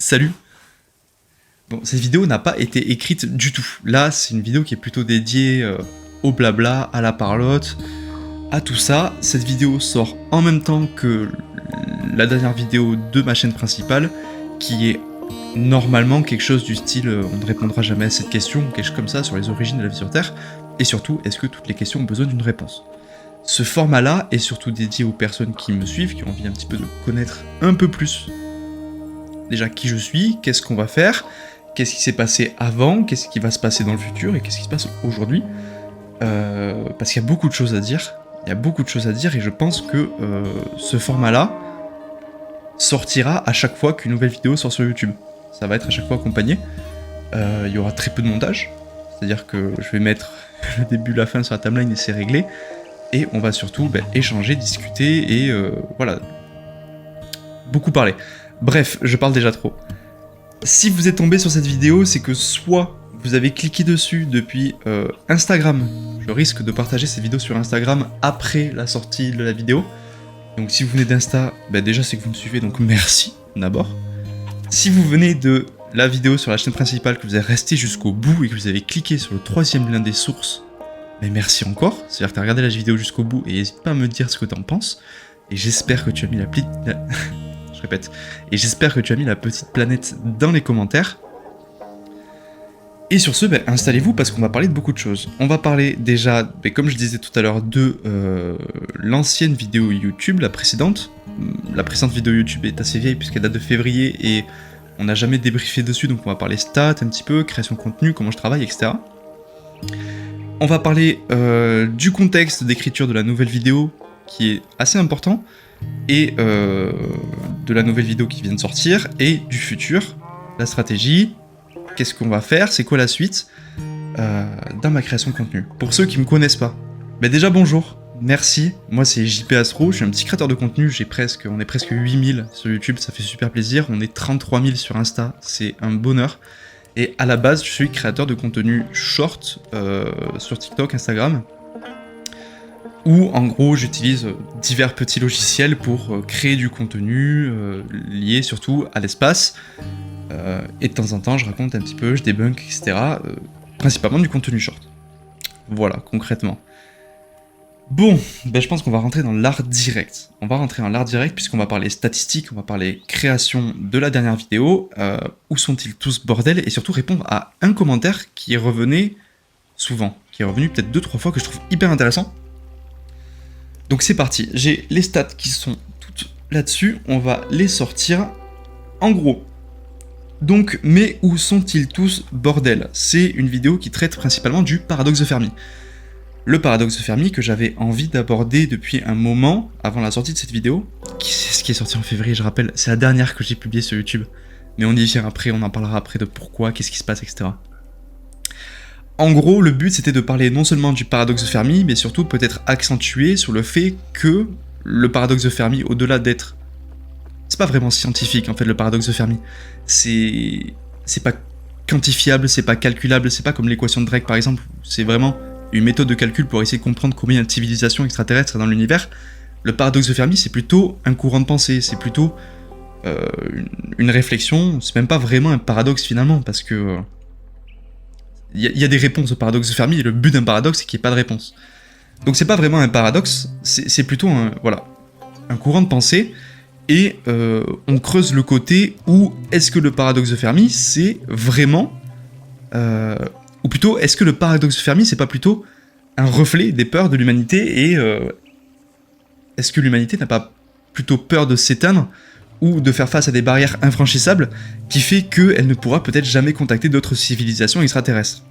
Salut. Bon, cette vidéo n'a pas été écrite du tout. Là, c'est une vidéo qui est plutôt dédiée au blabla, à la parlotte, à tout ça. Cette vidéo sort en même temps que la dernière vidéo de ma chaîne principale, qui est normalement quelque chose du style on ne répondra jamais à cette question, quelque chose comme ça, sur les origines de la vie sur Terre, et surtout, est-ce que toutes les questions ont besoin d'une réponse? Ce format-là est surtout dédié aux personnes qui me suivent, qui ont envie un petit peu de connaître un peu plus déjà qui je suis, qu'est-ce qu'on va faire, qu'est-ce qui s'est passé avant, qu'est-ce qui va se passer dans le futur et qu'est-ce qui se passe aujourd'hui. Parce qu'il y a beaucoup de choses à dire, et je pense que ce format-là sortira à chaque fois qu'une nouvelle vidéo sort sur YouTube. Ça va être à chaque fois accompagné. Il y aura très peu de montage, c'est-à-dire que je vais mettre le début, la fin sur la timeline et c'est réglé. Et on va surtout échanger, discuter et voilà, beaucoup parler. Bref, je parle déjà trop. Si vous êtes tombé sur cette vidéo, c'est que soit vous avez cliqué dessus depuis Instagram. Je risque de partager cette vidéo sur Instagram après la sortie de la vidéo. Donc si vous venez d'Insta, déjà c'est que vous me suivez, donc merci d'abord. Si vous venez de la vidéo sur la chaîne principale, que vous êtes resté jusqu'au bout et que vous avez cliqué sur le troisième lien des sources, merci encore. C'est-à-dire que tu as regardé la vidéo jusqu'au bout et n'hésite pas à me dire ce que tu en penses. Et j'espère que tu as mis et j'espère que tu as mis la petite planète dans les commentaires. Et sur ce, installez-vous parce qu'on va parler de beaucoup de choses. On va parler déjà, comme je disais tout à l'heure, de l'ancienne vidéo YouTube, la précédente. La précédente vidéo YouTube est assez vieille puisqu'elle date de février et on n'a jamais débriefé dessus, donc on va parler stats un petit peu, création de contenu, comment je travaille, etc. On va parler du contexte d'écriture de la nouvelle vidéo, qui est assez important, et de la nouvelle vidéo qui vient de sortir, et du futur, la stratégie, qu'est-ce qu'on va faire, c'est quoi la suite dans ma création de contenu. Pour ceux qui me connaissent pas, déjà bonjour, merci, moi c'est JP Astro, je suis un petit créateur de contenu, on est presque 8000 sur YouTube, ça fait super plaisir, on est 33 000 sur Insta, c'est un bonheur. Et à la base, je suis créateur de contenu short sur TikTok, Instagram, où en gros j'utilise divers petits logiciels pour créer du contenu lié surtout à l'espace. Et de temps en temps, je raconte un petit peu, je débunk, etc. Principalement du contenu short. Voilà, concrètement. Bon, je pense qu'on va rentrer dans l'art direct. On va rentrer dans l'art direct puisqu'on va parler statistiques, on va parler création de la dernière vidéo, où sont-ils tous bordel, et surtout répondre à un commentaire qui revenait souvent, qui est revenu peut-être 2-3 fois, que je trouve hyper intéressant. Donc c'est parti, j'ai les stats qui sont toutes là-dessus, on va les sortir en gros. Donc, mais où sont-ils tous bordel? C'est une vidéo qui traite principalement du paradoxe de Fermi. Le paradoxe de Fermi que j'avais envie d'aborder depuis un moment, avant la sortie de cette vidéo, ce qui est sorti en février, je rappelle, c'est la dernière que j'ai publiée sur YouTube. Mais on y vient après, on en parlera après de pourquoi, qu'est-ce qui se passe, etc. En gros, le but c'était de parler non seulement du paradoxe de Fermi, mais surtout peut-être accentuer sur le fait que le paradoxe de Fermi, au-delà d'être... C'est pas vraiment scientifique en fait le paradoxe de Fermi. C'est pas quantifiable, c'est pas calculable, c'est pas comme l'équation de Drake par exemple, c'est vraiment une méthode de calcul pour essayer de comprendre combien il y a de civilisations extraterrestres dans l'univers. Le paradoxe de Fermi, c'est plutôt un courant de pensée, c'est plutôt une réflexion, c'est même pas vraiment un paradoxe finalement, parce que y a des réponses au paradoxe de Fermi, et le but d'un paradoxe, c'est qu'il n'y ait pas de réponse. Donc c'est pas vraiment un paradoxe, c'est plutôt un courant de pensée, et on creuse le côté où est-ce que le paradoxe de Fermi, c'est vraiment... ou plutôt, est-ce que le paradoxe de Fermi, c'est pas plutôt un reflet des peurs de l'humanité, et est-ce que l'humanité n'a pas plutôt peur de s'éteindre, ou de faire face à des barrières infranchissables, qui fait qu'elle ne pourra peut-être jamais contacter d'autres civilisations extraterrestres?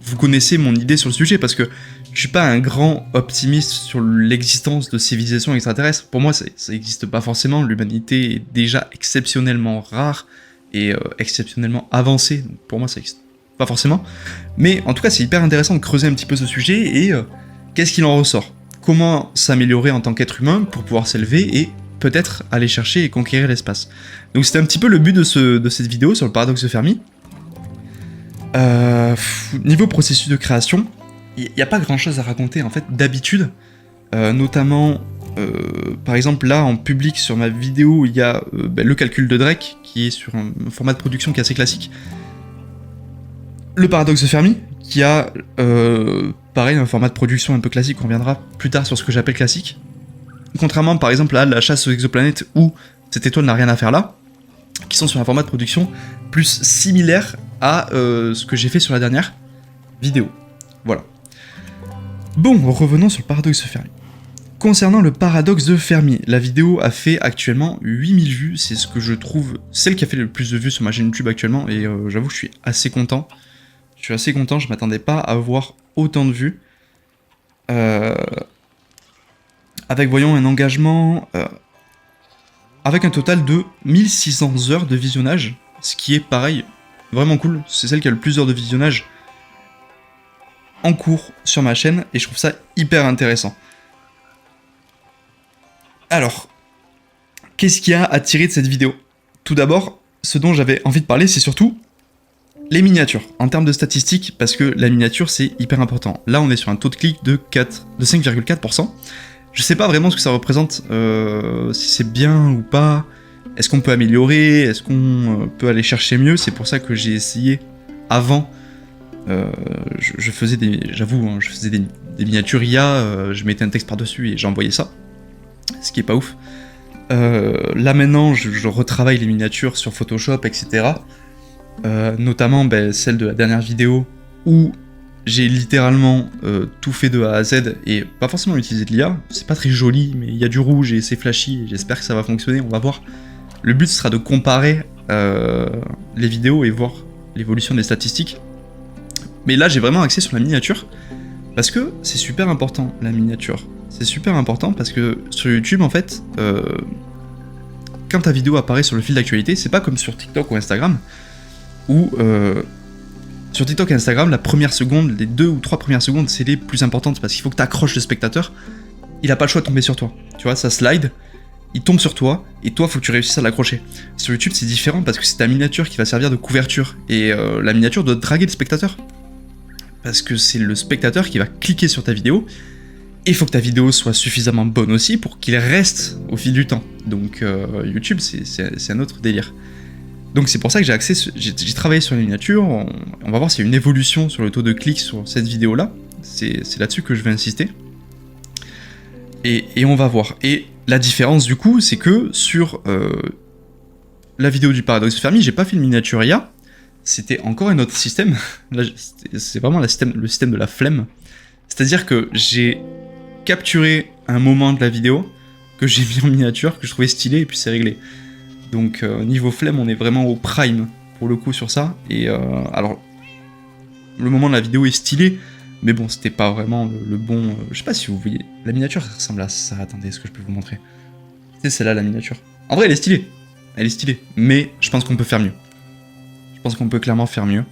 Vous connaissez mon idée sur le sujet, parce que je suis pas un grand optimiste sur l'existence de civilisations extraterrestres. Pour moi, ça n'existe pas forcément, l'humanité est déjà exceptionnellement rare, et exceptionnellement avancée, donc pour moi ça n'existe pas forcément. Mais en tout cas, c'est hyper intéressant de creuser un petit peu ce sujet, et qu'est-ce qu'il en ressort? Comment s'améliorer en tant qu'être humain pour pouvoir s'élever, et peut-être aller chercher et conquérir l'espace. Donc c'était un petit peu le but de cette vidéo sur le paradoxe de Fermi. Niveau processus de création, il n'y a pas grand chose à raconter en fait d'habitude, notamment par exemple là en public sur ma vidéo il y a le calcul de Drake qui est sur un format de production qui est assez classique. Le paradoxe de Fermi qui a pareil un format de production un peu classique, on reviendra plus tard sur ce que j'appelle classique. Contrairement par exemple à la chasse aux exoplanètes où cette étoile n'a rien à faire là, qui sont sur un format de production plus similaire à ce que j'ai fait sur la dernière vidéo. Voilà. Bon, revenons sur le paradoxe de Fermi. Concernant le paradoxe de Fermi, la vidéo a fait actuellement 8000 vues, c'est ce que je trouve celle qui a fait le plus de vues sur ma chaîne YouTube actuellement, et j'avoue que je suis assez content. Je m'attendais pas à avoir autant de vues. Avec, voyons, un engagement... avec un total de 1600 heures de visionnage, ce qui est pareil, vraiment cool, c'est celle qui a le plus d'heures de visionnage en cours sur ma chaîne, et je trouve ça hyper intéressant. Alors, qu'est-ce qu'il y a à tirer de cette vidéo? Tout d'abord, ce dont j'avais envie de parler, c'est surtout les miniatures, en termes de statistiques, parce que la miniature, c'est hyper important. Là, on est sur un taux de clic de 5,4%. Je sais pas vraiment ce que ça représente, si c'est bien ou pas, est-ce qu'on peut améliorer, est-ce qu'on peut aller chercher mieux, c'est pour ça que j'ai essayé avant, je faisais des, j'avoue, hein, je faisais des miniatures IA, je mettais un texte par-dessus et j'envoyais ça, ce qui est pas ouf. Là maintenant, je retravaille les miniatures sur Photoshop, etc. Notamment celle de la dernière vidéo où j'ai littéralement tout fait de A à Z et pas forcément utilisé de l'IA, c'est pas très joli, mais il y a du rouge et c'est flashy, et j'espère que ça va fonctionner, on va voir. Le but sera de comparer les vidéos et voir l'évolution des statistiques. Mais là j'ai vraiment axé sur la miniature, parce que c'est super important la miniature. C'est super important parce que sur YouTube en fait, quand ta vidéo apparaît sur le fil d'actualité, c'est pas comme sur TikTok ou Instagram, où... sur TikTok et Instagram, la première seconde, les 2 ou 3 premières secondes, c'est les plus importantes parce qu'il faut que tu accroches le spectateur. Il a pas le choix de tomber sur toi. Tu vois, ça slide, il tombe sur toi, et toi, faut que tu réussisses à l'accrocher. Sur YouTube, c'est différent parce que c'est ta miniature qui va servir de couverture. Et la miniature doit draguer le spectateur. Parce que c'est le spectateur qui va cliquer sur ta vidéo. Et il faut que ta vidéo soit suffisamment bonne aussi pour qu'il reste au fil du temps. Donc YouTube, c'est un autre délire. Donc c'est pour ça que j'ai travaillé sur les miniatures, on va voir s'il y a une évolution sur le taux de clics sur cette vidéo-là, c'est là-dessus que je vais insister. Et on va voir. Et la différence du coup, c'est que sur la vidéo du paradoxe Fermi, j'ai pas fait une miniature IA, c'était encore un autre système, là c'est vraiment le système de la flemme. C'est-à-dire que j'ai capturé un moment de la vidéo, que j'ai mis en miniature, que je trouvais stylé, et puis c'est réglé. Donc niveau flemme, on est vraiment au prime pour le coup sur ça. Et alors, le moment de la vidéo est stylé, mais bon, c'était pas vraiment le bon... je sais pas si vous voyez, la miniature ça ressemble à ça. Attendez, est-ce que je peux vous montrer? C'est celle-là la miniature. En vrai, elle est stylée, mais je pense qu'on peut faire mieux. Je pense qu'on peut clairement faire mieux.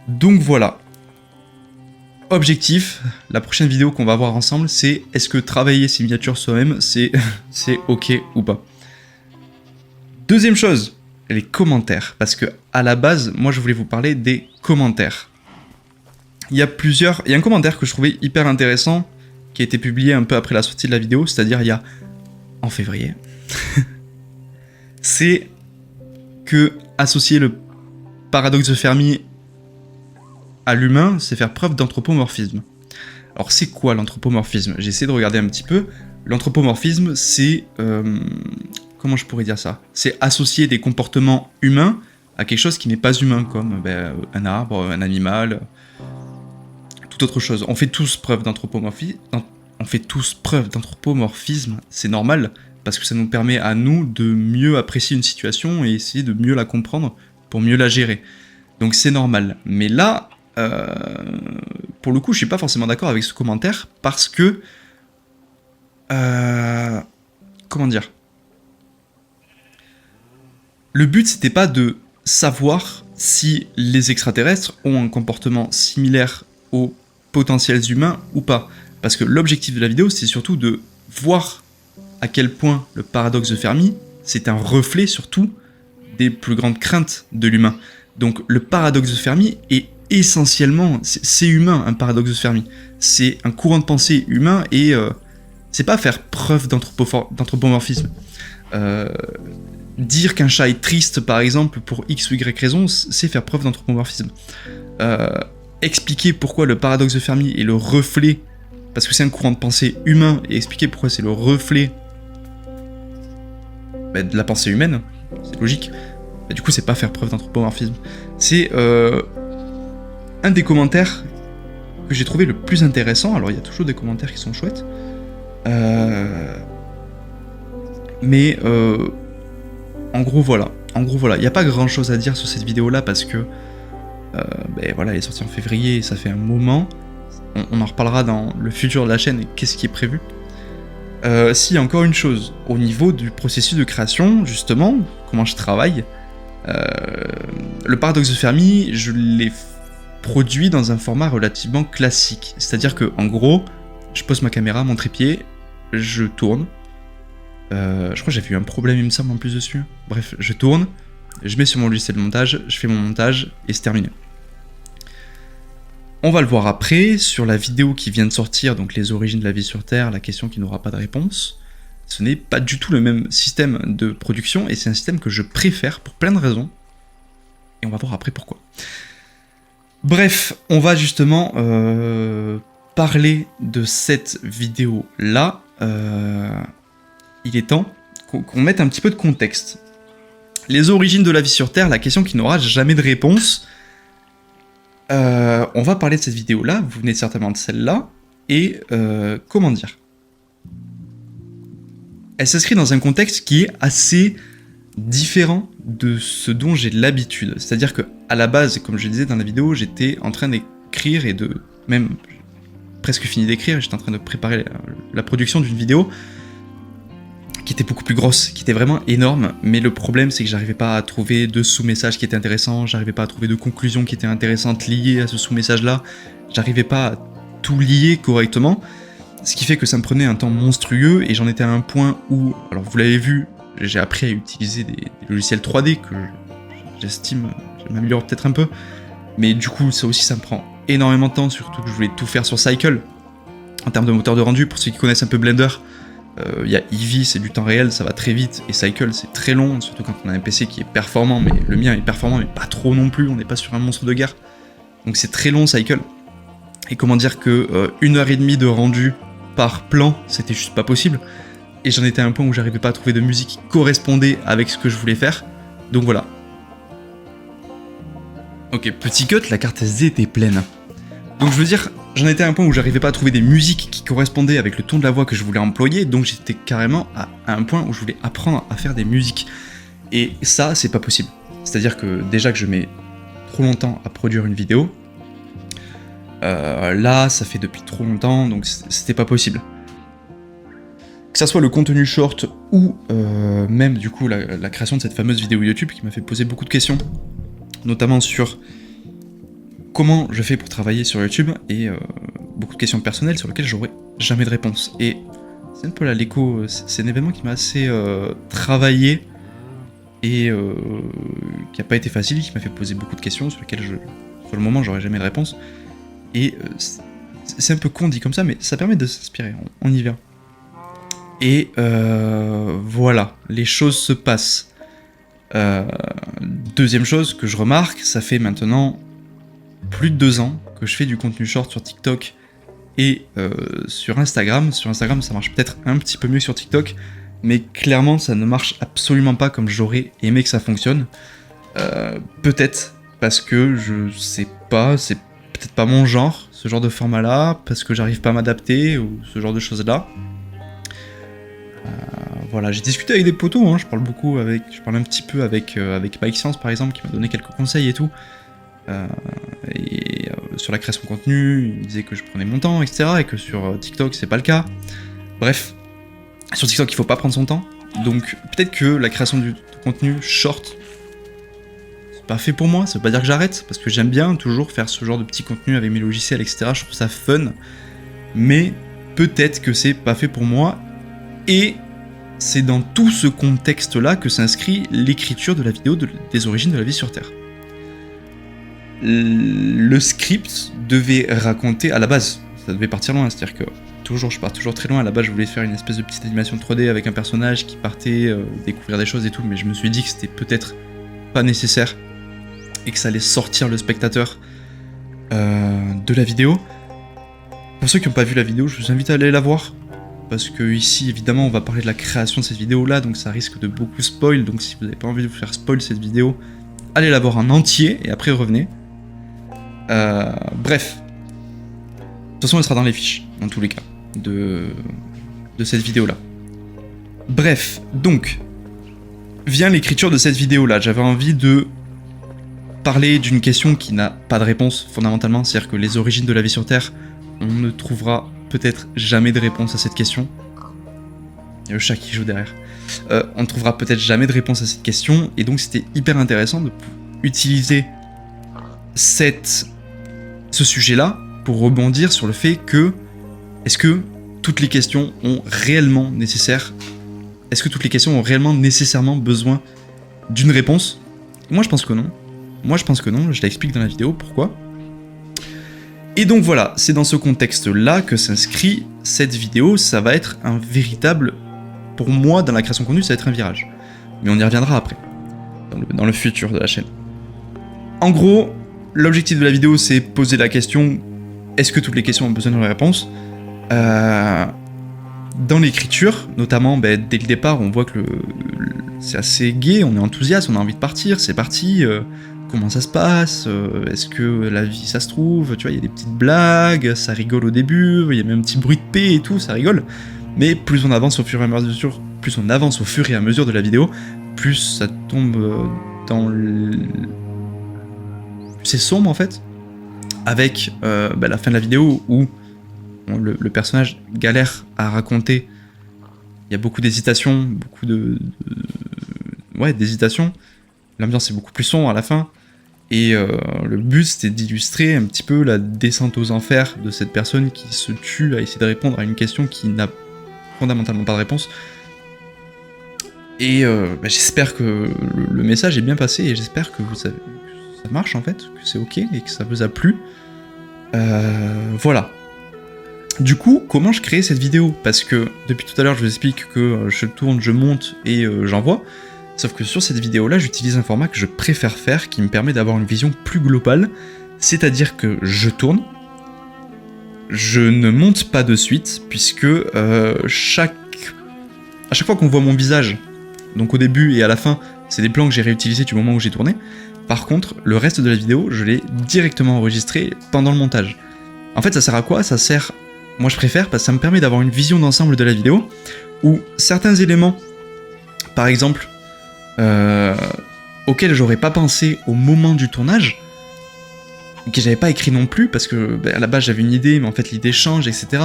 Donc voilà. Objectif, la prochaine vidéo qu'on va voir ensemble, c'est est-ce que travailler ces miniatures soi-même, c'est ok ou pas? Deuxième chose, les commentaires, parce que à la base, moi je voulais vous parler des commentaires. Il y a un commentaire que je trouvais hyper intéressant, qui a été publié un peu après la sortie de la vidéo, c'est-à-dire il y a en février. C'est que associer le paradoxe de Fermi à l'humain, c'est faire preuve d'anthropomorphisme. Alors c'est quoi l'anthropomorphisme? J'ai essayé de regarder un petit peu. L'anthropomorphisme, c'est... comment je pourrais dire ça? C'est associer des comportements humains à quelque chose qui n'est pas humain, comme un arbre, un animal, toute autre chose. On fait tous preuve d'anthropomorphisme, c'est normal, parce que ça nous permet à nous de mieux apprécier une situation et essayer de mieux la comprendre pour mieux la gérer. Donc c'est normal. Mais là, pour le coup, je suis pas forcément d'accord avec ce commentaire, parce que... comment dire? Le but, c'était pas de savoir si les extraterrestres ont un comportement similaire aux potentiels humains ou pas. Parce que l'objectif de la vidéo, c'est surtout de voir à quel point le paradoxe de Fermi, c'est un reflet surtout des plus grandes craintes de l'humain. Donc le paradoxe de Fermi est essentiellement, c'est humain un paradoxe de Fermi. C'est un courant de pensée humain et c'est pas faire preuve d'anthropomorphisme. Dire qu'un chat est triste, par exemple, pour X ou Y raison, c'est faire preuve d'anthropomorphisme. Expliquer pourquoi le paradoxe de Fermi est le reflet, parce que c'est un courant de pensée humain, et expliquer pourquoi c'est le reflet de la pensée humaine, c'est logique. Du coup, c'est pas faire preuve d'anthropomorphisme. C'est un des commentaires que j'ai trouvé le plus intéressant. Alors, il y a toujours des commentaires qui sont chouettes. Mais en gros, voilà. Il n'y a pas grand-chose à dire sur cette vidéo-là parce que voilà, elle est sortie en février et ça fait un moment. On en reparlera dans le futur de la chaîne et qu'est-ce qui est prévu. Si, encore une chose, au niveau du processus de création, justement, comment je travaille, le paradoxe de Fermi, je l'ai produit dans un format relativement classique. C'est-à-dire que, en gros, je pose ma caméra, mon trépied, je tourne. Je crois que j'avais eu un problème, il me semble, en plus dessus. Bref, je tourne, je mets sur mon logiciel de montage, je fais mon montage et c'est terminé. On va le voir après, sur la vidéo qui vient de sortir, donc les origines de la vie sur Terre, la question qui n'aura pas de réponse. Ce n'est pas du tout le même système de production, et c'est un système que je préfère pour plein de raisons. Et on va voir après pourquoi. Bref, on va justement parler de cette vidéo-là. Il est temps qu'on mette un petit peu de contexte. Les origines de la vie sur Terre, la question qui n'aura jamais de réponse. On va parler de cette vidéo-là, vous venez certainement de celle-là, et comment dire, elle s'inscrit dans un contexte qui est assez différent de ce dont j'ai l'habitude. C'est-à-dire que à la base, comme je disais dans la vidéo, j'étais en train d'écrire et de... même presque fini d'écrire, j'étais en train de préparer la production d'une vidéo qui était beaucoup plus grosse, qui était vraiment énorme, mais le problème c'est que j'arrivais pas à trouver de sous-messages qui étaient intéressants, j'arrivais pas à trouver de conclusions qui étaient intéressantes liées à ce sous-message-là, j'arrivais pas à tout lier correctement, ce qui fait que ça me prenait un temps monstrueux, et j'en étais à un point où, alors vous l'avez vu, j'ai appris à utiliser des logiciels 3D que j'estime, je m'améliore peut-être un peu, mais du coup ça aussi ça me prend énormément de temps, surtout que je voulais tout faire sur Cycle, en termes de moteur de rendu, pour ceux qui connaissent un peu Blender. Il y a Eevee, c'est du temps réel, ça va très vite, et Cycle c'est très long, surtout quand on a un PC qui est performant, mais le mien est performant mais pas trop non plus, on n'est pas sur un monstre de guerre. Donc c'est très long Cycle. Et comment dire que 1h30 de rendu par plan, c'était juste pas possible. Et j'en étais à un point où j'arrivais pas à trouver de musique qui correspondait avec ce que je voulais faire. Donc voilà. Ok, petit cut, la carte SD était pleine. Donc je veux dire, j'en étais à un point où j'arrivais pas à trouver des musiques qui correspondaient avec le ton de la voix que je voulais employer, donc j'étais carrément à un point où je voulais apprendre à faire des musiques. Et ça, c'est pas possible. C'est-à-dire que déjà que je mets trop longtemps à produire une vidéo, là, ça fait depuis trop longtemps, donc c'était pas possible. Que ça soit le contenu short ou même du coup la création de cette fameuse vidéo YouTube qui m'a fait poser beaucoup de questions, notamment sur comment je fais pour travailler sur YouTube, et beaucoup de questions personnelles sur lesquelles j'aurais jamais de réponse. Et c'est un peu là l'écho, c'est un événement qui m'a assez travaillé, et qui a pas été facile, qui m'a fait poser beaucoup de questions sur lesquelles sur le moment j'aurais jamais de réponse. Et c'est un peu con dit comme ça, mais ça permet de s'inspirer, on y vient. Et voilà, les choses se passent. Deuxième chose que je remarque, ça fait maintenant plus de 2 ans que je fais du contenu short sur TikTok et sur Instagram. Sur Instagram, ça marche peut-être un petit peu mieux que sur TikTok, mais clairement, ça ne marche absolument pas comme j'aurais aimé que ça fonctionne. Peut-être parce que je sais pas, c'est peut-être pas mon genre, ce genre de format-là, parce que j'arrive pas à m'adapter, ou ce genre de choses-là. Voilà, j'ai discuté avec des potos, hein, je parle un petit peu avec Mike Science par exemple, qui m'a donné quelques conseils et tout. Sur la création de contenu, il me disait que je prenais mon temps, etc. Et que sur TikTok, c'est pas le cas. Bref, sur TikTok, il faut pas prendre son temps. Donc peut-être que la création de contenu short, c'est pas fait pour moi, ça veut pas dire que j'arrête, parce que j'aime bien toujours faire ce genre de petit contenu avec mes logiciels, etc. Je trouve ça fun. Mais peut-être que c'est pas fait pour moi. Et c'est dans tout ce contexte-là que s'inscrit l'écriture de la vidéo des origines de la vie sur Terre. Le script devait raconter, à la base, ça devait partir loin, c'est-à-dire que je pars toujours très loin. À la base, je voulais faire une espèce de petite animation 3D avec un personnage qui partait découvrir des choses et tout, mais je me suis dit que c'était peut-être pas nécessaire et que ça allait sortir le spectateur de la vidéo. Pour ceux qui n'ont pas vu la vidéo, je vous invite à aller la voir, parce que ici, évidemment, on va parler de la création de cette vidéo-là, donc ça risque de beaucoup spoil, donc si vous n'avez pas envie de vous faire spoil cette vidéo, allez la voir en entier, et après revenez. Bref. De toute façon, elle sera dans les fiches, dans tous les cas, de cette vidéo-là. Bref, donc, vient l'écriture de cette vidéo-là. J'avais envie de parler d'une question qui n'a pas de réponse, fondamentalement, c'est-à-dire que les origines de la vie sur Terre, on ne trouvera peut-être jamais de réponse à cette question. Il y a le chat qui joue derrière. On ne trouvera peut-être jamais de réponse à cette question, et donc c'était hyper intéressant de utiliser ce sujet-là pour rebondir sur le fait que est-ce que toutes les questions ont réellement nécessairement besoin d'une réponse? Moi je pense que non. Je l'explique dans la vidéo, pourquoi. Et donc voilà, c'est dans ce contexte-là que s'inscrit cette vidéo, ça va être un véritable, pour moi, dans la création de contenu, ça va être un virage. Mais on y reviendra après, dans le futur de la chaîne. En gros, l'objectif de la vidéo, c'est poser la question, est-ce que toutes les questions ont besoin d'une réponse? Dans l'écriture, notamment, dès le départ, on voit que c'est assez gai, on est enthousiaste, on a envie de partir, c'est parti, comment ça se passe, est-ce que la vie ça se trouve, tu vois, il y a des petites blagues, ça rigole au début, il y a même un petit bruit de paix et tout, ça rigole, mais plus on avance au fur et à mesure, de la vidéo, plus ça tombe dans c'est sombre en fait, avec la fin de la vidéo où le personnage galère à raconter, il y a beaucoup d'hésitation, d'hésitation, l'ambiance est beaucoup plus sombre à la fin, et le but c'était d'illustrer un petit peu la descente aux enfers de cette personne qui se tue à essayer de répondre à une question qui n'a fondamentalement pas de réponse. Et j'espère que le message est bien passé, et j'espère que ça marche en fait, que c'est ok, et que ça vous a plu. Voilà. Du coup, comment je crée cette vidéo? Parce que depuis tout à l'heure, je vous explique que je tourne, je monte et j'envoie. Sauf que sur cette vidéo-là, j'utilise un format que je préfère faire, qui me permet d'avoir une vision plus globale. C'est-à-dire que je tourne, je ne monte pas de suite, puisque à chaque fois qu'on voit mon visage, donc au début et à la fin, c'est des plans que j'ai réutilisés du moment où j'ai tourné. Par contre, le reste de la vidéo, je l'ai directement enregistré pendant le montage. En fait, ça sert à quoi? Ça sert... Moi, je préfère parce que ça me permet d'avoir une vision d'ensemble de la vidéo, où certains éléments, par exemple, auxquels j'aurais pas pensé au moment du tournage, que j'avais pas écrit non plus, parce que à la base j'avais une idée, mais en fait l'idée change, etc.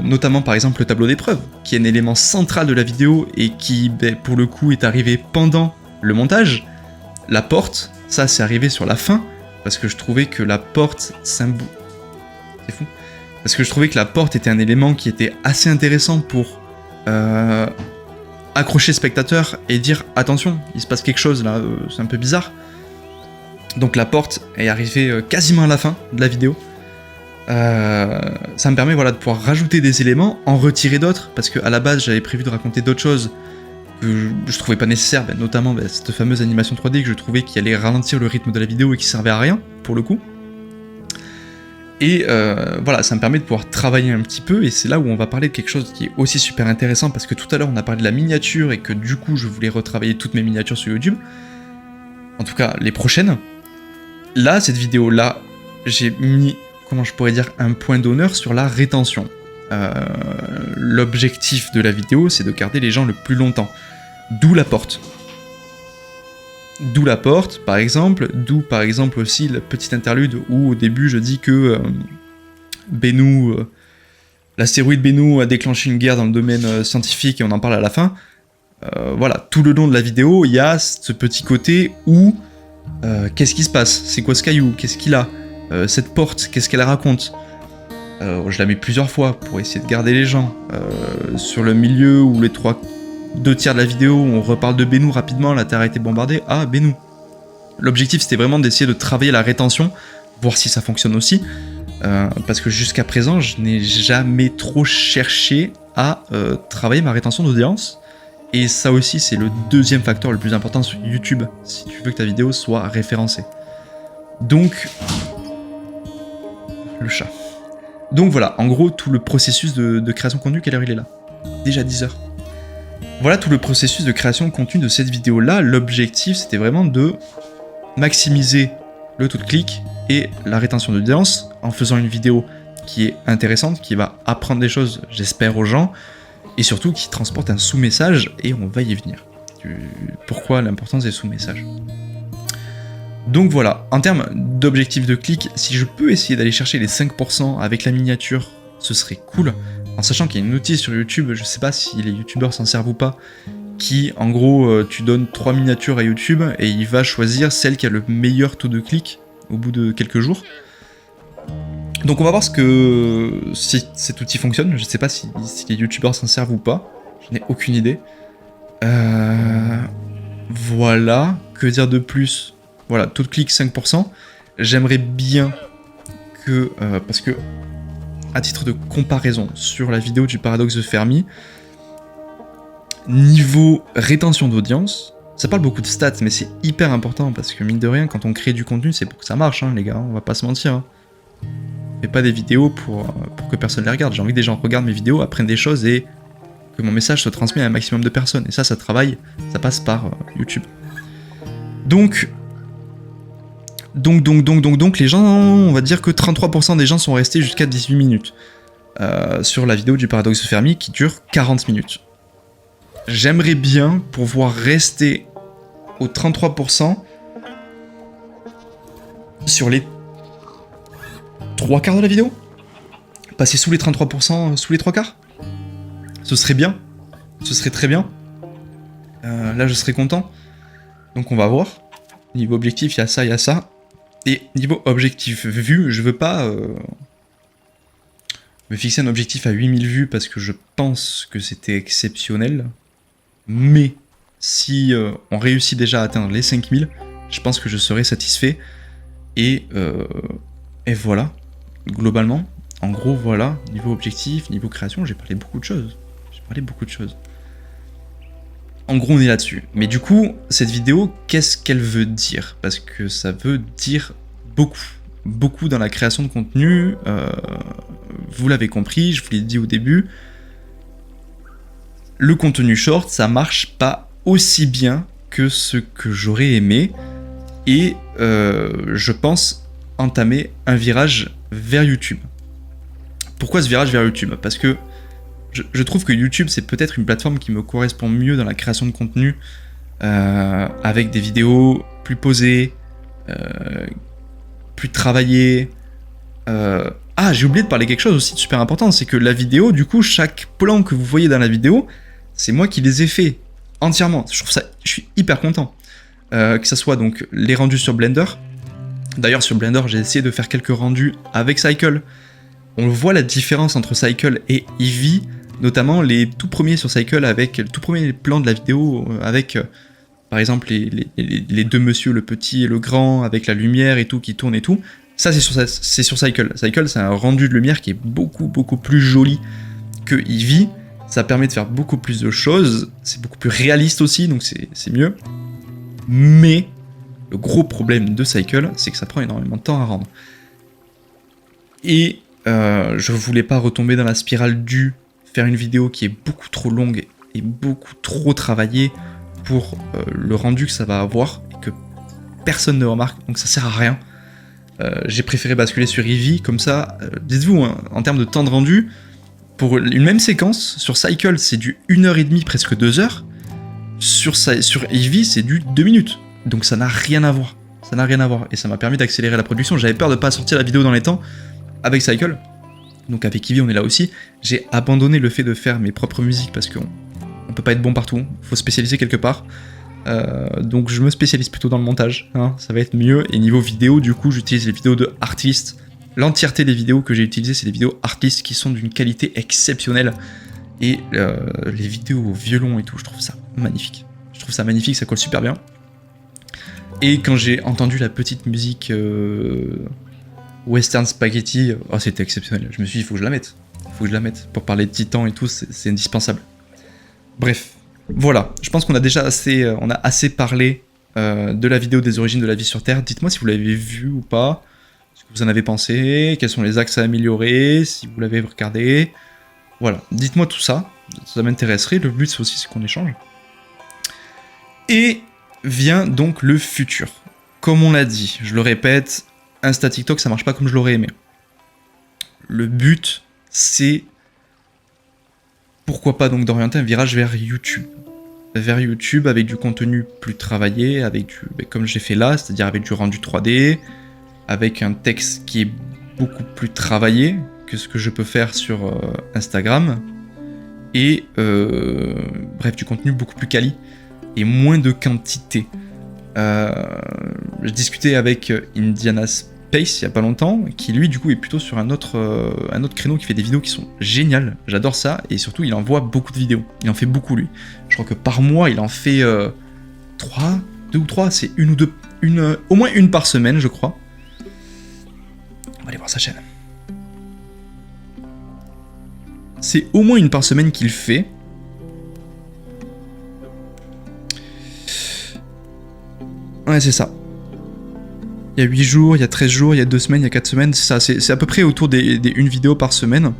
Notamment par exemple le tableau d'épreuve, qui est un élément central de la vidéo et qui, pour le coup, est arrivé pendant le montage. La porte, ça c'est arrivé sur la fin, parce que je trouvais que la porte c'est fou. Parce que je trouvais que la porte était un élément qui était assez intéressant pour accrocher le spectateur et dire attention, il se passe quelque chose là, c'est un peu bizarre. Donc la porte est arrivée quasiment à la fin de la vidéo. Ça me permet de pouvoir rajouter des éléments, en retirer d'autres, parce qu'à la base j'avais prévu de raconter d'autres choses que je trouvais pas nécessaires, notamment cette fameuse animation 3D que je trouvais qui allait ralentir le rythme de la vidéo et qui servait à rien, pour le coup. Et ça me permet de pouvoir travailler un petit peu, et c'est là où on va parler de quelque chose qui est aussi super intéressant, parce que tout à l'heure on a parlé de la miniature, et que du coup je voulais retravailler toutes mes miniatures sur YouTube, en tout cas les prochaines. Là, cette vidéo-là, j'ai mis, comment je pourrais dire, un point d'honneur sur la rétention. L'objectif de la vidéo, c'est de garder les gens le plus longtemps. D'où la porte. D'où la porte, par exemple, d'où par exemple aussi le petit interlude où au début je dis que Bennu, l'astéroïde Bennu a déclenché une guerre dans le domaine scientifique et on en parle à la fin. Tout le long de la vidéo, il y a ce petit côté où qu'est-ce qui se passe? C'est quoi ce caillou? Qu'est-ce qu'il a? Cette porte, qu'est-ce qu'elle raconte? Je la mets plusieurs fois pour essayer de garder les gens. Sur le milieu où les 2 tiers de la vidéo, on reparle de Bennu rapidement, la Terre a été bombardée, ah Bennu. L'objectif c'était vraiment d'essayer de travailler la rétention, voir si ça fonctionne aussi. parce que jusqu'à présent, je n'ai jamais trop cherché à travailler ma rétention d'audience. Et ça aussi, c'est le deuxième facteur le plus important sur YouTube, si tu veux que ta vidéo soit référencée. Donc, le chat. Donc voilà, en gros, tout le processus de création de contenu, quelle heure il est là? Déjà 10 heures. Voilà tout le processus de création de contenu de cette vidéo-là. L'objectif, c'était vraiment de maximiser le taux de clic et la rétention d'audience en faisant une vidéo qui est intéressante, qui va apprendre des choses, j'espère, aux gens, et surtout qui transporte un sous-message, et on va y venir. Pourquoi l'importance des sous-messages. Donc voilà, en termes d'objectif de clic, si je peux essayer d'aller chercher les 5% avec la miniature, ce serait cool. En sachant qu'il y a une outil sur YouTube, je sais pas si les youtubeurs s'en servent ou pas, qui en gros tu donnes 3 miniatures à YouTube et il va choisir celle qui a le meilleur taux de clic au bout de quelques jours. Donc on va voir si cet outil fonctionne, je sais pas si les youtubeurs s'en servent ou pas, je n'ai aucune idée. Voilà, que dire de plus? Voilà, taux de clic 5%, j'aimerais bien que, parce que à titre de comparaison sur la vidéo du paradoxe de Fermi, niveau rétention d'audience, ça parle beaucoup de stats, mais c'est hyper important parce que mine de rien, quand on crée du contenu, c'est pour que ça marche, hein, les gars, on va pas se mentir. Hein. Je fais pas des vidéos pour que personne les regarde, j'ai envie que des gens regardent mes vidéos, apprennent des choses et que mon message se transmet à un maximum de personnes. Et ça travaille, ça passe par YouTube. Donc, les gens, on va dire que 33% des gens sont restés jusqu'à 18 minutes sur la vidéo du paradoxe de Fermi qui dure 40 minutes. J'aimerais bien pouvoir rester aux 33% sur les 3 quarts de la vidéo. Passer sous les 33%, sous les 3 quarts. Ce serait bien. Ce serait très bien. Là, je serais content. Donc on va voir. Niveau objectif, il y a ça, il y a ça. Et niveau objectif vue, je veux pas me fixer un objectif à 8000 vues parce que je pense que c'était exceptionnel. Mais si on réussit déjà à atteindre les 5000, je pense que je serai satisfait. Et voilà, globalement, en gros, voilà, niveau objectif, niveau création, j'ai parlé beaucoup de choses. En gros, on est là-dessus. Mais du coup, cette vidéo, qu'est-ce qu'elle veut dire? Parce que ça veut dire beaucoup. Beaucoup dans la création de contenu. Vous l'avez compris, je vous l'ai dit au début. Le contenu short, ça marche pas aussi bien que ce que j'aurais aimé. Et je pense entamer un virage vers YouTube. Pourquoi ce virage vers YouTube? Parce que je trouve que YouTube, c'est peut-être une plateforme qui me correspond mieux dans la création de contenu, avec des vidéos plus posées, plus travaillées. Ah, j'ai oublié de parler quelque chose aussi de super important, c'est que la vidéo, du coup, chaque plan que vous voyez dans la vidéo, c'est moi qui les ai fait entièrement. Je suis hyper content. Que ça soit donc les rendus sur Blender. D'ailleurs, sur Blender, j'ai essayé de faire quelques rendus avec Cycle. On voit la différence entre Cycle et Eevee, notamment les tout premiers sur Cycle avec le tout premier plan de la vidéo avec par exemple les deux messieurs, le petit et le grand, avec la lumière et tout qui tourne et tout. Ça c'est sur Cycle. Cycle, c'est un rendu de lumière qui est beaucoup plus joli que Eevee. Ça permet de faire beaucoup plus de choses, c'est beaucoup plus réaliste aussi, donc c'est mieux. Mais le gros problème de Cycle, c'est que ça prend énormément de temps à rendre. Et je voulais pas retomber dans la spirale du faire une vidéo qui est beaucoup trop longue et beaucoup trop travaillée pour le rendu que ça va avoir et que personne ne remarque, donc ça sert à rien. J'ai préféré basculer sur Eevee, comme ça, dites-vous, hein, en termes de temps de rendu, pour une même séquence, sur Cycle c'est du 1h30, presque 2h, sur Eevee c'est du 2 minutes, donc ça n'a rien à voir. Ça n'a rien à voir, et ça m'a permis d'accélérer la production. J'avais peur de pas sortir la vidéo dans les temps avec Cycle, donc avec Eevee on est là aussi. J'ai abandonné le fait de faire mes propres musiques parce qu'on peut pas être bon partout, faut spécialiser quelque part. Donc je me spécialise plutôt dans le montage, hein, ça va être mieux. Et niveau vidéo, du coup j'utilise les vidéos de Artlist. L'entièreté des vidéos que j'ai utilisées, c'est des vidéos Artlist qui sont d'une qualité exceptionnelle. Et les vidéos au violon et tout, je trouve ça magnifique. Je trouve ça magnifique, ça colle super bien. Et quand j'ai entendu la petite musique Western Spaghetti, oh, c'était exceptionnel. Je me suis dit, il faut que je la mette. Il faut que je la mette. Pour parler de Titan et tout, c'est indispensable. Bref, voilà. Je pense qu'on a déjà assez parlé de la vidéo des origines de la vie sur Terre. Dites-moi si vous l'avez vu ou pas, ce que vous en avez pensé, quels sont les axes à améliorer, si vous l'avez regardé. Voilà, dites-moi tout ça, ça m'intéresserait. Le but aussi, c'est qu'on échange. Et vient donc le futur. Comme on l'a dit, je le répète, Insta TikTok, ça marche pas comme je l'aurais aimé. Le but, c'est pourquoi pas donc d'orienter un virage vers YouTube. Vers YouTube avec du contenu plus travaillé, avec du, comme j'ai fait là, c'est-à-dire avec du rendu 3D, avec un texte qui est beaucoup plus travaillé que ce que je peux faire sur Instagram, et bref, du contenu beaucoup plus quali, et moins de quantité. Je discutais avec Indiana Space il y a pas longtemps, qui lui du coup est plutôt sur un autre créneau, qui fait des vidéos qui sont géniales, j'adore ça, et surtout il envoie beaucoup de vidéos, il en fait beaucoup lui. Je crois que par mois il en fait 2 ou 3, c'est une ou deux, au moins une par semaine je crois. On va aller voir sa chaîne. C'est au moins une par semaine qu'il fait. Ouais, c'est ça. Il y a 8 jours, il y a 13 jours, il y a 2 semaines, il y a 4 semaines, c'est ça, c'est à peu près autour des une vidéo par semaine.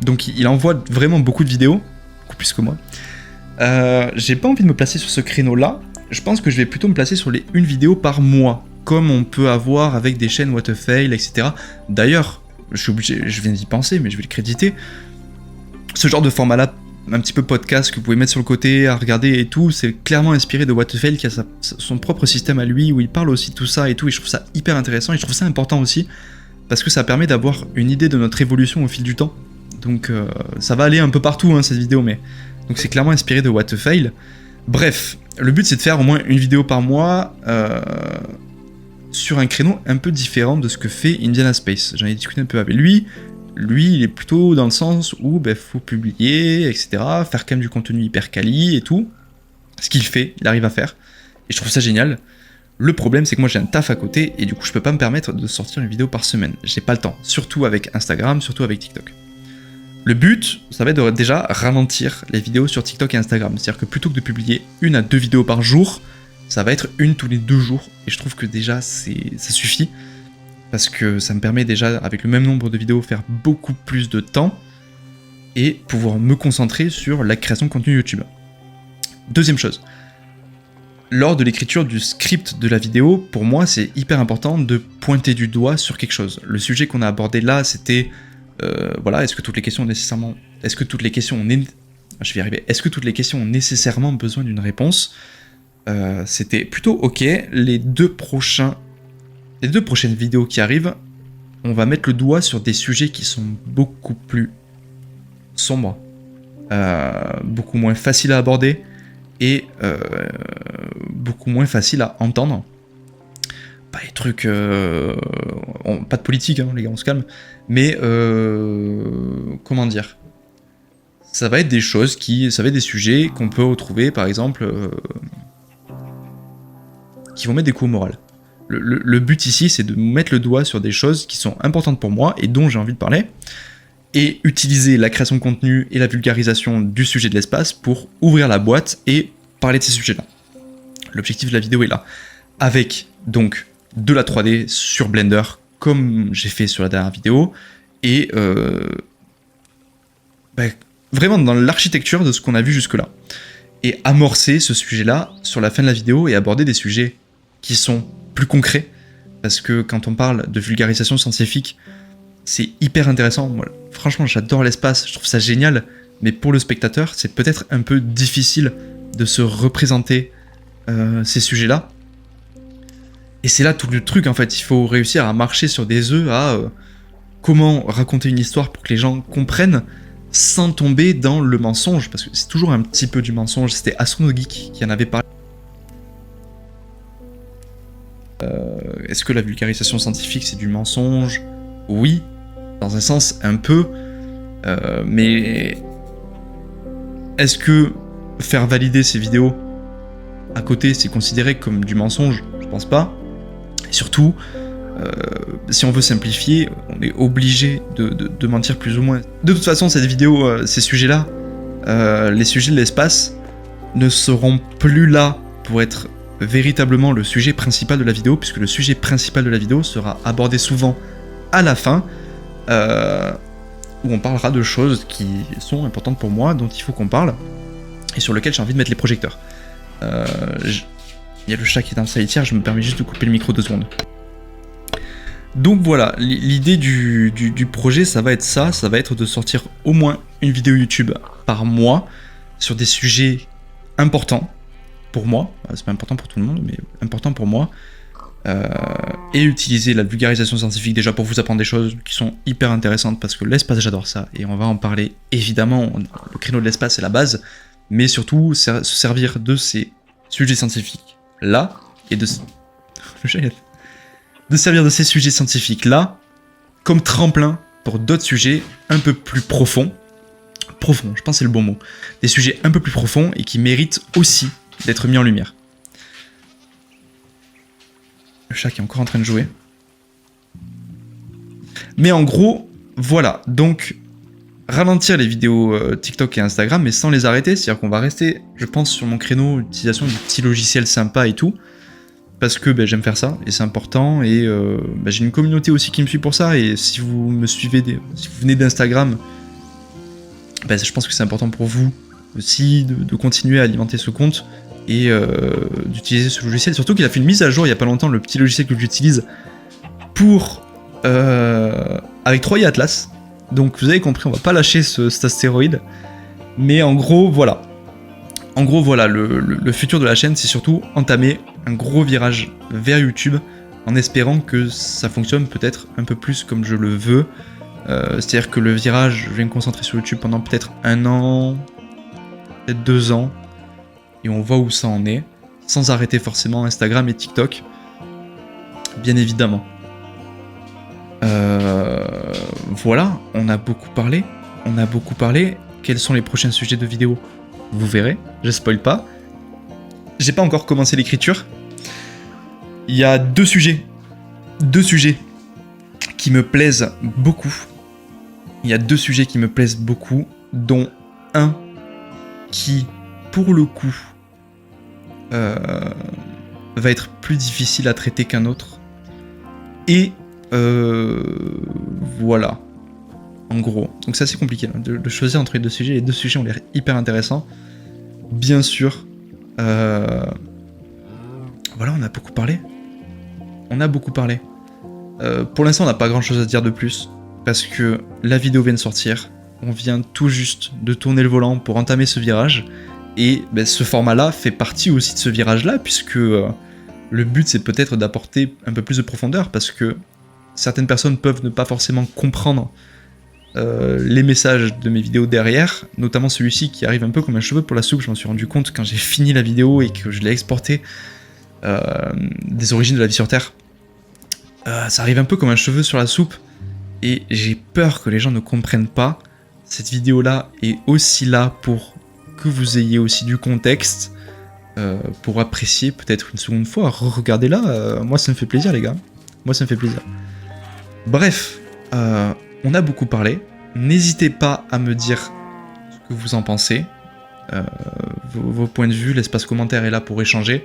Donc il envoie vraiment beaucoup de vidéos, beaucoup plus que moi. J'ai pas envie de me placer sur ce créneau-là, je pense que je vais plutôt me placer sur les une vidéo par mois, comme on peut avoir avec des chaînes What the Fail, etc. D'ailleurs, je suis obligé, je viens d'y penser, mais je vais le créditer. Ce genre de format-là, un petit peu podcast que vous pouvez mettre sur le côté à regarder et tout, c'est clairement inspiré de What the Fail qui a son propre système à lui où il parle aussi de tout ça et tout, et je trouve ça hyper intéressant et je trouve ça important aussi parce que ça permet d'avoir une idée de notre évolution au fil du temps. Donc ça va aller un peu partout hein, cette vidéo, mais donc c'est clairement inspiré de What the Fail. Bref, le but c'est de faire au moins une vidéo par mois sur un créneau un peu différent de ce que fait Indiana Space. J'en ai discuté un peu avec lui. Lui, il est plutôt dans le sens où faut publier, etc., faire quand même du contenu hyper quali et tout. Ce qu'il fait, il arrive à faire. Et je trouve ça génial. Le problème, c'est que moi j'ai un taf à côté et du coup je peux pas me permettre de sortir une vidéo par semaine. J'ai pas le temps, surtout avec Instagram, surtout avec TikTok. Le but, ça va être de déjà ralentir les vidéos sur TikTok et Instagram. C'est-à-dire que plutôt que de publier 1 à 2 vidéos par jour, ça va être une tous les 2 jours. Et je trouve que déjà ça suffit. Parce que ça me permet déjà, avec le même nombre de vidéos, faire beaucoup plus de temps et pouvoir me concentrer sur la création de contenu YouTube. Deuxième chose, lors de l'écriture du script de la vidéo, pour moi c'est hyper important de pointer du doigt sur quelque chose. Le sujet qu'on a abordé là, c'était voilà, est-ce que toutes les questions ont nécessairement besoin d'une réponse? C'était plutôt ok. Les deux prochaines vidéos qui arrivent, on va mettre le doigt sur des sujets qui sont beaucoup plus sombres, beaucoup moins faciles à aborder et beaucoup moins faciles à entendre. Pas les trucs... pas de politique, hein, les gars, on se calme. Mais... comment dire ? Ça va être des choses ça va être des sujets qu'on peut retrouver, par exemple... qui vont mettre des coups au moral. Le but ici, c'est de mettre le doigt sur des choses qui sont importantes pour moi et dont j'ai envie de parler, et utiliser la création de contenu et la vulgarisation du sujet de l'espace pour ouvrir la boîte et parler de ces sujets-là. L'objectif de la vidéo est là. Avec donc de la 3D sur Blender, comme j'ai fait sur la dernière vidéo, et vraiment dans l'architecture de ce qu'on a vu jusque-là. Et amorcer ce sujet-là sur la fin de la vidéo et aborder des sujets qui sont plus concret, parce que quand on parle de vulgarisation scientifique, c'est hyper intéressant. Moi, franchement, j'adore l'espace, je trouve ça génial, mais pour le spectateur, c'est peut-être un peu difficile de se représenter ces sujets-là. Et c'est là tout le truc, en fait. Il faut réussir à marcher sur des œufs, à comment raconter une histoire pour que les gens comprennent, sans tomber dans le mensonge, parce que c'est toujours un petit peu du mensonge. C'était Astronogeek qui en avait parlé. Est-ce que la vulgarisation scientifique c'est du mensonge? Oui, dans un sens un peu, mais est-ce que faire valider ces vidéos à côté c'est considéré comme du mensonge? Je pense pas. Et surtout, Si on veut simplifier, on est obligé de mentir plus ou moins. De toute façon, cette vidéo, ces sujets-là, les sujets de l'espace, ne seront plus là pour être véritablement le sujet principal de la vidéo, puisque le sujet principal de la vidéo sera abordé souvent à la fin, où on parlera de choses qui sont importantes pour moi, dont il faut qu'on parle, et sur lesquelles j'ai envie de mettre les projecteurs. Il y a le chat qui est dans le salitière, je me permets juste de couper le micro 2 secondes. Donc voilà, l'idée du projet, ça va être ça, ça va être de sortir au moins une vidéo YouTube par mois sur des sujets importants pour moi, c'est pas important pour tout le monde, mais important pour moi, et utiliser la vulgarisation scientifique déjà pour vous apprendre des choses qui sont hyper intéressantes, parce que l'espace, j'adore ça, et on va en parler évidemment, le créneau de l'espace c'est la base, mais surtout se servir de ces sujets scientifiques là, et de servir de ces sujets scientifiques-là comme tremplin pour d'autres sujets un peu plus profonds. Profonds, je pense que c'est le bon mot. Des sujets un peu plus profonds et qui méritent aussi d'être mis en lumière. Le chat qui est encore en train de jouer. Mais en gros, voilà. Donc, ralentir les vidéos TikTok et Instagram, mais sans les arrêter. C'est-à-dire qu'on va rester, je pense, sur mon créneau, l'utilisation du petit logiciel sympa et tout. Parce que j'aime faire ça, et c'est important, et j'ai une communauté aussi qui me suit pour ça, et si vous me suivez, si vous venez d'Instagram, je pense que c'est important pour vous aussi de continuer à alimenter ce compte, et d'utiliser ce logiciel, surtout qu'il a fait une mise à jour il y a pas longtemps, le petit logiciel que j'utilise pour avec 3i Atlas, donc vous avez compris, on va pas lâcher cet astéroïde, mais en gros, voilà. En gros, voilà, le futur de la chaîne, c'est surtout entamer un gros virage vers YouTube, en espérant que ça fonctionne peut-être un peu plus comme je le veux. C'est-à-dire que le virage, je vais me concentrer sur YouTube pendant peut-être 1 an, peut-être 2 ans, et on voit où ça en est, sans arrêter forcément Instagram et TikTok, bien évidemment. Voilà, on a beaucoup parlé. Quels sont les prochains sujets de vidéo ? Vous verrez, je spoil pas. J'ai pas encore commencé l'écriture. Il y a deux sujets qui me plaisent beaucoup. Dont un qui, pour le coup, va être plus difficile à traiter qu'un autre. Et voilà. En gros. Donc c'est assez compliqué là, de choisir entre les deux sujets. Les deux sujets ont l'air hyper intéressants. Bien sûr. Voilà, on a beaucoup parlé. Pour l'instant, on n'a pas grand chose à dire de plus. Parce que la vidéo vient de sortir. On vient tout juste de tourner le volant pour entamer ce virage. Et ce format-là fait partie aussi de ce virage-là. Puisque le but, c'est peut-être d'apporter un peu plus de profondeur. Parce que certaines personnes peuvent ne pas forcément comprendre les messages de mes vidéos derrière, notamment celui-ci qui arrive un peu comme un cheveu pour la soupe. Je m'en suis rendu compte quand j'ai fini la vidéo et que je l'ai exporté des origines de la vie sur Terre. Ça arrive un peu comme un cheveu sur la soupe et j'ai peur que les gens ne comprennent pas. Cette vidéo-là est aussi là pour que vous ayez aussi du contexte, pour apprécier peut-être une seconde fois. Regardez-la, moi ça me fait plaisir les gars. Bref, on a beaucoup parlé. N'hésitez pas à me dire ce que vous en pensez. Vos points de vue, l'espace commentaire est là pour échanger.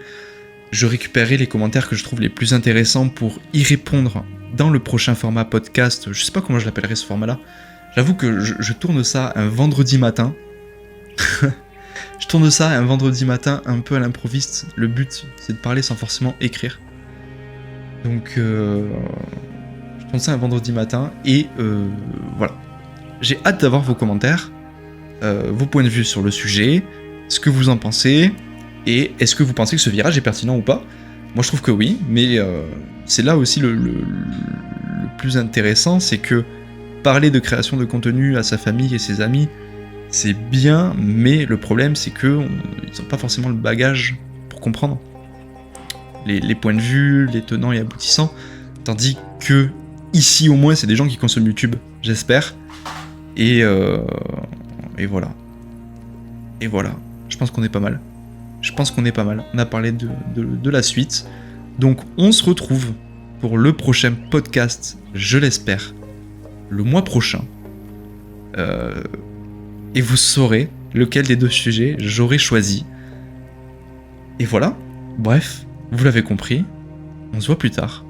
Je récupérerai les commentaires que je trouve les plus intéressants pour y répondre dans le prochain format podcast. Je sais pas comment je l'appellerai ce format-là. J'avoue que je tourne ça un vendredi matin. Je tourne ça un vendredi matin un peu à l'improviste. Le but, c'est de parler sans forcément écrire. Donc, je tourne ça un vendredi matin et voilà. J'ai hâte d'avoir vos commentaires, vos points de vue sur le sujet, ce que vous en pensez, et est-ce que vous pensez que ce virage est pertinent ou pas ? Moi je trouve que oui, mais c'est là aussi le plus intéressant, c'est que parler de création de contenu à sa famille et ses amis, c'est bien, mais le problème c'est qu'ils n'ont pas forcément le bagage pour comprendre les points de vue, les tenants et aboutissants, tandis que ici au moins c'est des gens qui consomment YouTube, j'espère, et voilà. Et voilà, je pense qu'on est pas mal. On a parlé de la suite. Donc on se retrouve pour le prochain podcast, je l'espère, le mois prochain. Et vous saurez lequel des deux sujets j'aurai choisi. Et voilà, bref, vous l'avez compris, on se voit plus tard.